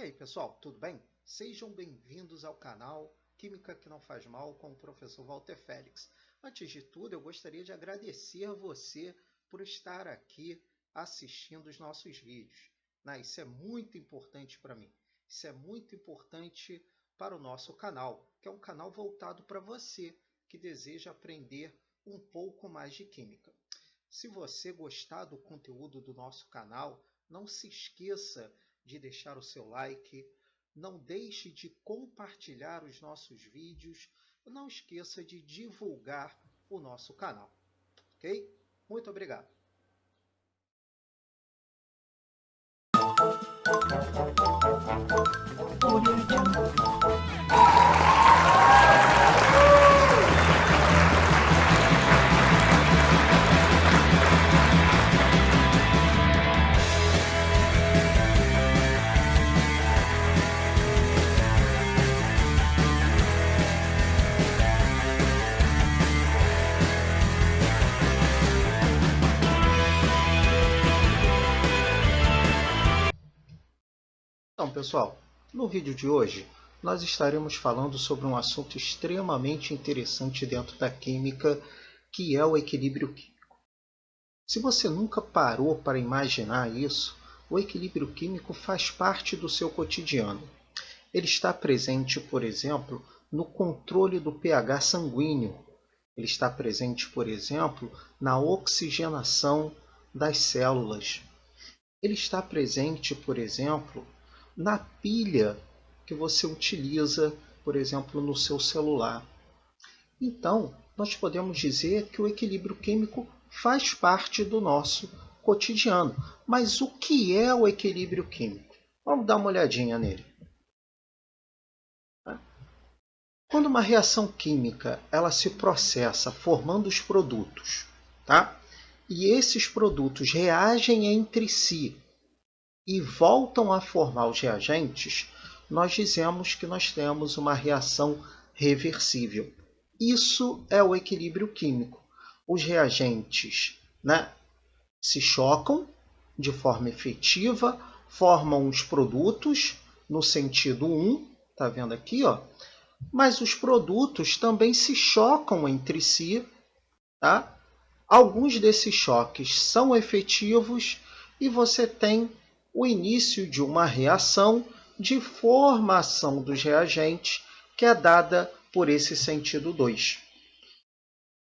E aí, pessoal, tudo bem? Sejam bem-vindos ao canal Química que não faz mal com o professor Walter Félix. Antes de tudo, eu gostaria de agradecer a você por estar aqui assistindo os nossos vídeos. Isso é muito importante para mim. Isso é muito importante para o nosso canal, que é um canal voltado para você que deseja aprender um pouco mais de química. Se você gostar do conteúdo do nosso canal, não se esqueça de deixar o seu like, não deixe de compartilhar os nossos vídeos, não esqueça de divulgar o nosso canal, ok? Muito obrigado! Então, pessoal, no vídeo de hoje nós estaremos falando sobre um assunto extremamente interessante dentro da química, que é o equilíbrio químico. Se você nunca parou para imaginar isso, o equilíbrio químico faz parte do seu cotidiano. Ele está presente, por exemplo, no controle do pH sanguíneo. Ele está presente, por exemplo, na oxigenação das células. Ele está presente, por exemplo, na pilha que você utiliza, por exemplo, no seu celular. Então, nós podemos dizer que o equilíbrio químico faz parte do nosso cotidiano. Mas o que é o equilíbrio químico? Vamos dar uma olhadinha nele. Quando uma reação química ela se processa formando os produtos, tá? E esses produtos reagem entre si e voltam a formar os reagentes, nós dizemos que nós temos uma reação reversível. Isso é o equilíbrio químico. Os reagentes, se chocam de forma efetiva, formam os produtos no sentido 1, tá vendo aqui, ó? Mas os produtos também se chocam entre si, tá? Alguns desses choques são efetivos e você tem o início de uma reação de formação dos reagentes, que é dada por esse sentido 2.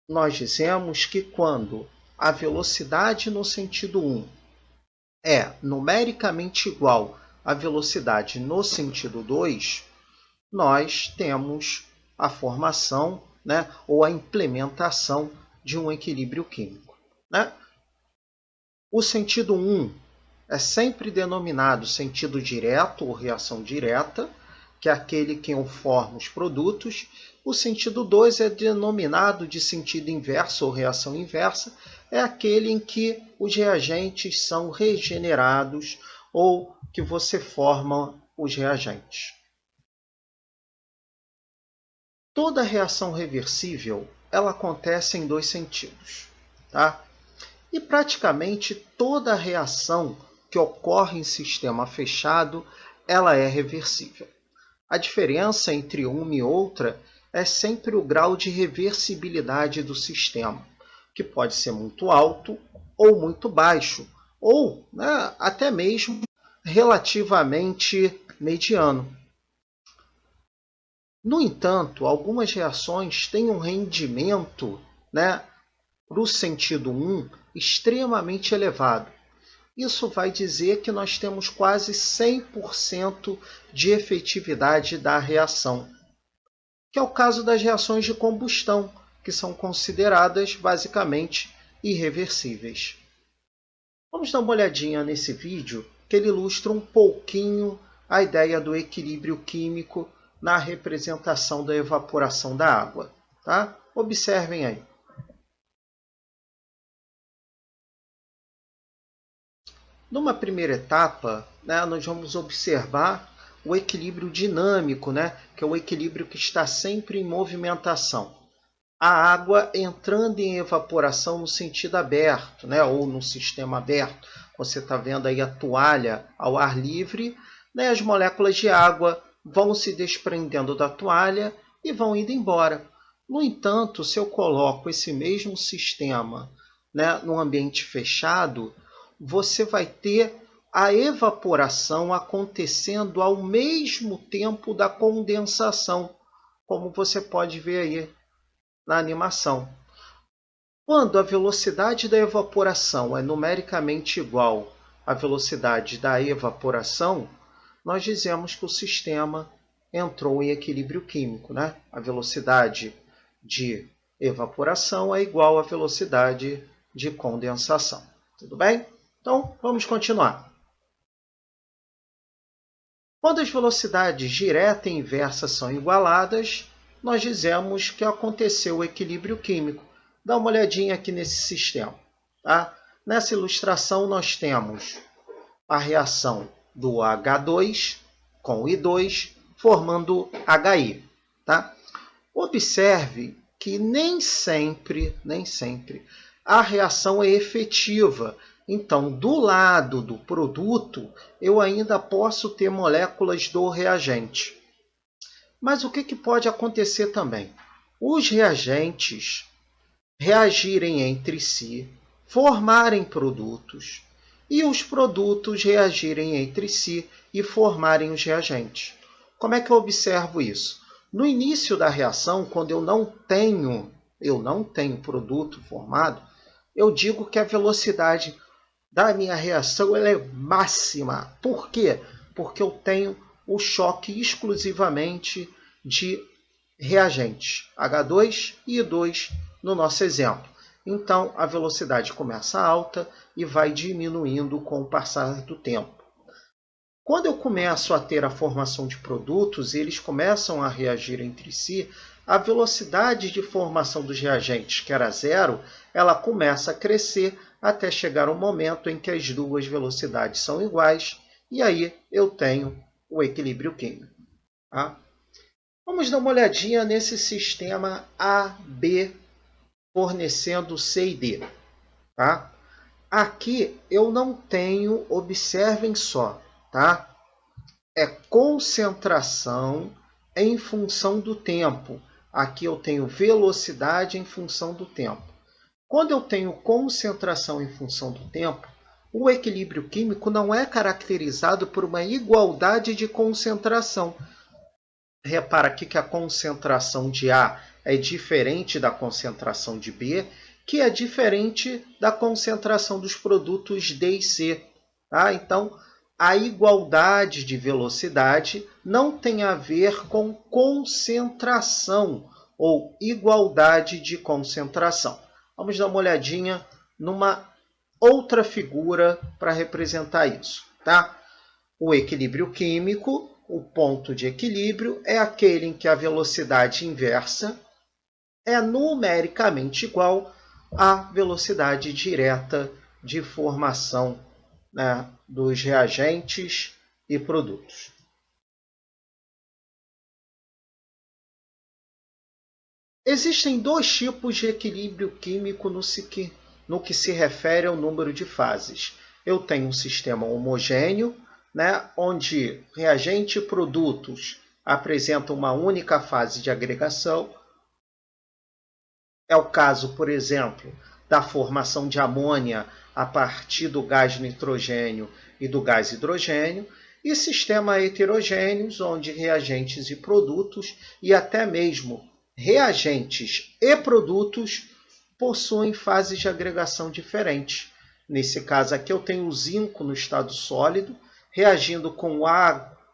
Nós dizemos que quando a velocidade no sentido 1 é numericamente igual à velocidade no sentido 2, nós temos a formação, ou a implementação de um equilíbrio químico. O sentido 1 é sempre denominado sentido direto ou reação direta, que é aquele que forma os produtos. O sentido 2 é denominado de sentido inverso ou reação inversa, é aquele em que os reagentes são regenerados ou que você forma os reagentes. Toda reação reversível ela acontece em dois sentidos, tá? E praticamente toda reação que ocorre em sistema fechado, ela é reversível. A diferença entre uma e outra é sempre o grau de reversibilidade do sistema, que pode ser muito alto ou muito baixo, ou até mesmo relativamente mediano. No entanto, algumas reações têm um rendimento, para o sentido 1 extremamente elevado. Isso vai dizer que nós temos quase 100% de efetividade da reação, que é o caso das reações de combustão, que são consideradas basicamente irreversíveis. Vamos dar uma olhadinha nesse vídeo, que ele ilustra um pouquinho a ideia do equilíbrio químico na representação da evaporação da água. Tá? Observem aí. Numa primeira etapa, nós vamos observar o equilíbrio dinâmico, que é o equilíbrio que está sempre em movimentação. A água entrando em evaporação no sentido aberto, ou no sistema aberto. Você está vendo aí a toalha ao ar livre, né, as moléculas de água vão se desprendendo da toalha e vão indo embora. No entanto, se eu coloco esse mesmo sistema, né, num ambiente fechado, você vai ter a evaporação acontecendo ao mesmo tempo da condensação, como você pode ver aí na animação. Quando a velocidade da evaporação é numericamente igual à velocidade da evaporação, nós dizemos que o sistema entrou em equilíbrio químico, né? A velocidade de evaporação é igual à velocidade de condensação. Tudo bem? Então, vamos continuar. Quando as velocidades direta e inversa são igualadas, nós dizemos que aconteceu o equilíbrio químico. Dá uma olhadinha aqui nesse sistema. Tá? Nessa ilustração, nós temos a reação do H2 com o I2, formando HI. Tá? Observe que nem sempre a reação é efetiva. Então, do lado do produto, eu ainda posso ter moléculas do reagente. Mas o que pode acontecer também? Os reagentes reagirem entre si, formarem produtos, e os produtos reagirem entre si e formarem os reagentes. Como é que eu observo isso? No início da reação, quando eu não tenho produto formado, eu digo que a velocidade da minha reação ela é máxima. Por quê? Porque eu tenho o choque exclusivamente de reagentes, H2 e I2 no nosso exemplo. Então, a velocidade começa alta e vai diminuindo com o passar do tempo. Quando eu começo a ter a formação de produtos e eles começam a reagir entre si, a velocidade de formação dos reagentes, que era zero, ela começa a crescer até chegar um momento em que as duas velocidades são iguais e aí eu tenho o equilíbrio químico. Tá? Vamos dar uma olhadinha nesse sistema AB fornecendo C e D. Tá? Aqui eu não tenho, observem só, tá? É concentração em função do tempo. Aqui eu tenho velocidade em função do tempo. Quando eu tenho concentração em função do tempo, o equilíbrio químico não é caracterizado por uma igualdade de concentração. Repara aqui que a concentração de A é diferente da concentração de B, que é diferente da concentração dos produtos D e C. Tá? Então, a igualdade de velocidade não tem a ver com concentração ou igualdade de concentração. Vamos dar uma olhadinha numa outra figura para representar isso. Tá? O equilíbrio químico, o ponto de equilíbrio, é aquele em que a velocidade inversa é numericamente igual à velocidade direta de formação, né, dos reagentes e produtos. Existem dois tipos de equilíbrio químico no que se refere ao número de fases. Eu tenho um sistema homogêneo, né, onde reagente e produtos apresentam uma única fase de agregação. É o caso, por exemplo, da formação de amônia a partir do gás nitrogênio e do gás hidrogênio, e sistemas heterogêneos, onde reagentes e produtos, e até mesmo reagentes e produtos, possuem fases de agregação diferentes. Nesse caso aqui eu tenho o zinco no estado sólido, reagindo com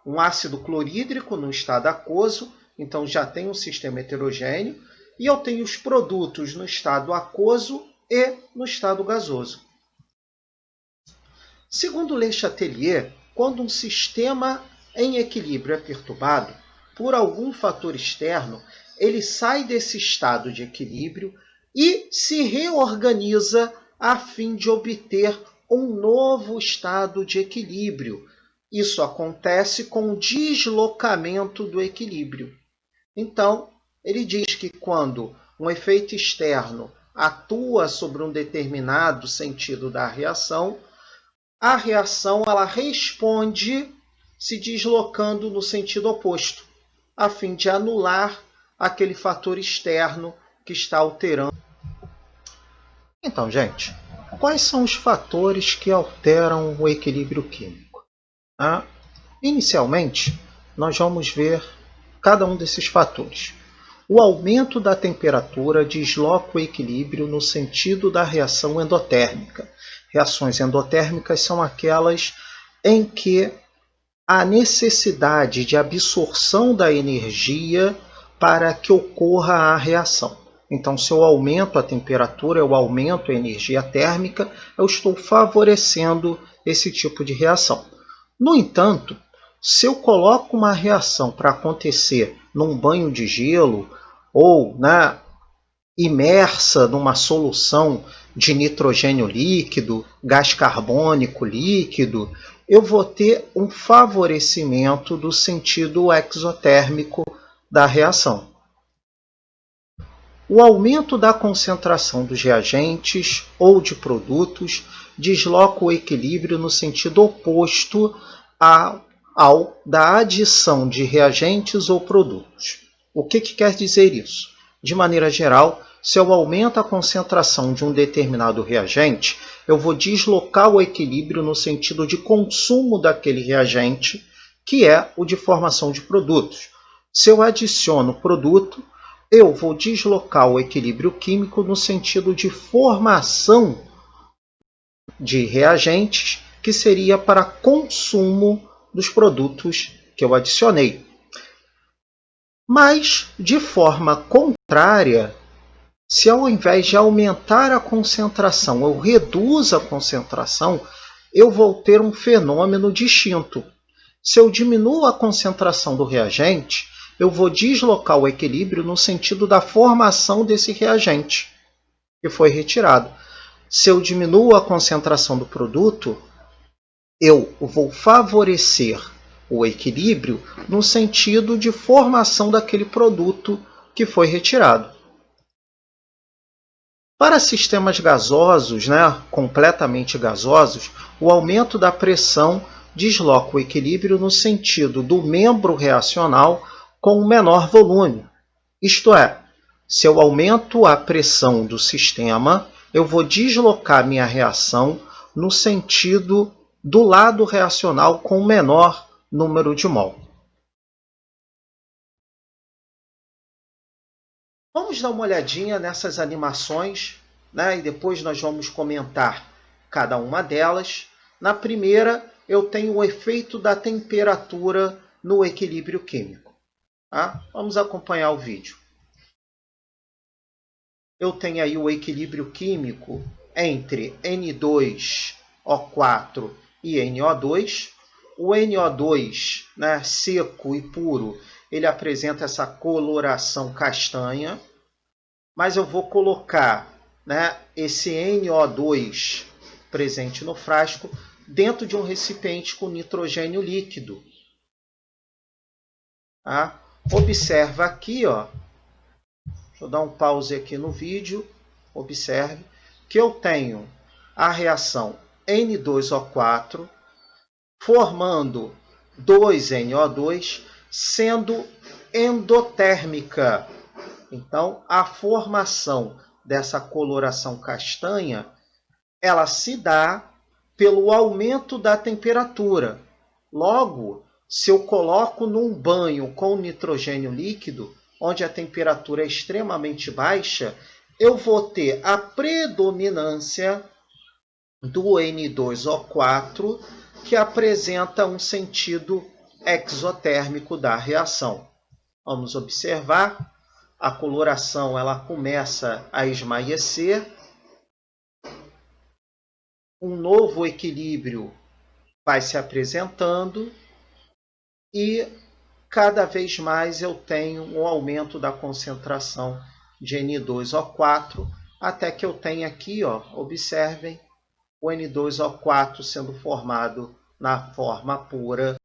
um ácido clorídrico no estado aquoso, então já tem um sistema heterogêneo, e eu tenho os produtos no estado aquoso e no estado gasoso. Segundo Le Chatelier, quando um sistema em equilíbrio é perturbado por algum fator externo, ele sai desse estado de equilíbrio e se reorganiza a fim de obter um novo estado de equilíbrio. Isso acontece com o deslocamento do equilíbrio. Então, ele diz que quando um efeito externo atua sobre um determinado sentido da reação, a reação ela responde se deslocando no sentido oposto, a fim de anular aquele fator externo que está alterando. Então, gente, quais são os fatores que alteram o equilíbrio químico? Inicialmente, nós vamos ver cada um desses fatores. O aumento da temperatura desloca o equilíbrio no sentido da reação endotérmica. Reações endotérmicas são aquelas em que há necessidade de absorção da energia para que ocorra a reação. Então, se eu aumento a temperatura, eu aumento a energia térmica, eu estou favorecendo esse tipo de reação. No entanto, se eu coloco uma reação para acontecer num banho de gelo ou imersa numa solução de nitrogênio líquido, gás carbônico líquido, eu vou ter um favorecimento do sentido exotérmico da reação. O aumento da concentração dos reagentes ou de produtos desloca o equilíbrio no sentido oposto ao da adição de reagentes ou produtos. O que quer dizer isso? De maneira geral, se eu aumento a concentração de um determinado reagente, eu vou deslocar o equilíbrio no sentido de consumo daquele reagente, que é o de formação de produtos. Se eu adiciono produto, eu vou deslocar o equilíbrio químico no sentido de formação de reagentes, que seria para consumo dos produtos que eu adicionei. Mas, de forma contrária, se ao invés de aumentar a concentração, eu reduzo a concentração, eu vou ter um fenômeno distinto. Se eu diminuo a concentração do reagente, eu vou deslocar o equilíbrio no sentido da formação desse reagente que foi retirado. Se eu diminuo a concentração do produto, eu vou favorecer o equilíbrio no sentido de formação daquele produto que foi retirado. Para sistemas gasosos, completamente gasosos, o aumento da pressão desloca o equilíbrio no sentido do membro reacional com um menor volume. Isto é, se eu aumento a pressão do sistema, eu vou deslocar minha reação no sentido do lado reacional com menor número de mol. Vamos dar uma olhadinha nessas animações, e depois nós vamos comentar cada uma delas. Na primeira, eu tenho o efeito da temperatura no equilíbrio químico. Vamos acompanhar o vídeo. Eu tenho aí o equilíbrio químico entre N2O4 e NO2. O NO2, seco e puro, ele apresenta essa coloração castanha, mas eu vou colocar esse NO2 presente no frasco dentro de um recipiente com nitrogênio líquido. Observa aqui, deixa eu dar um pause aqui no vídeo, observe que eu tenho a reação N2O4 formando 2NO2, sendo endotérmica. Então, a formação dessa coloração castanha, ela se dá pelo aumento da temperatura. Logo, se eu coloco num banho com nitrogênio líquido, onde a temperatura é extremamente baixa, eu vou ter a predominância do N2O4, que apresenta um sentido exotérmico da reação. Vamos observar, a coloração ela começa a esmaecer, um novo equilíbrio vai se apresentando e cada vez mais eu tenho um aumento da concentração de N2O4, até que eu tenho aqui, observem, o N2O4 sendo formado na forma pura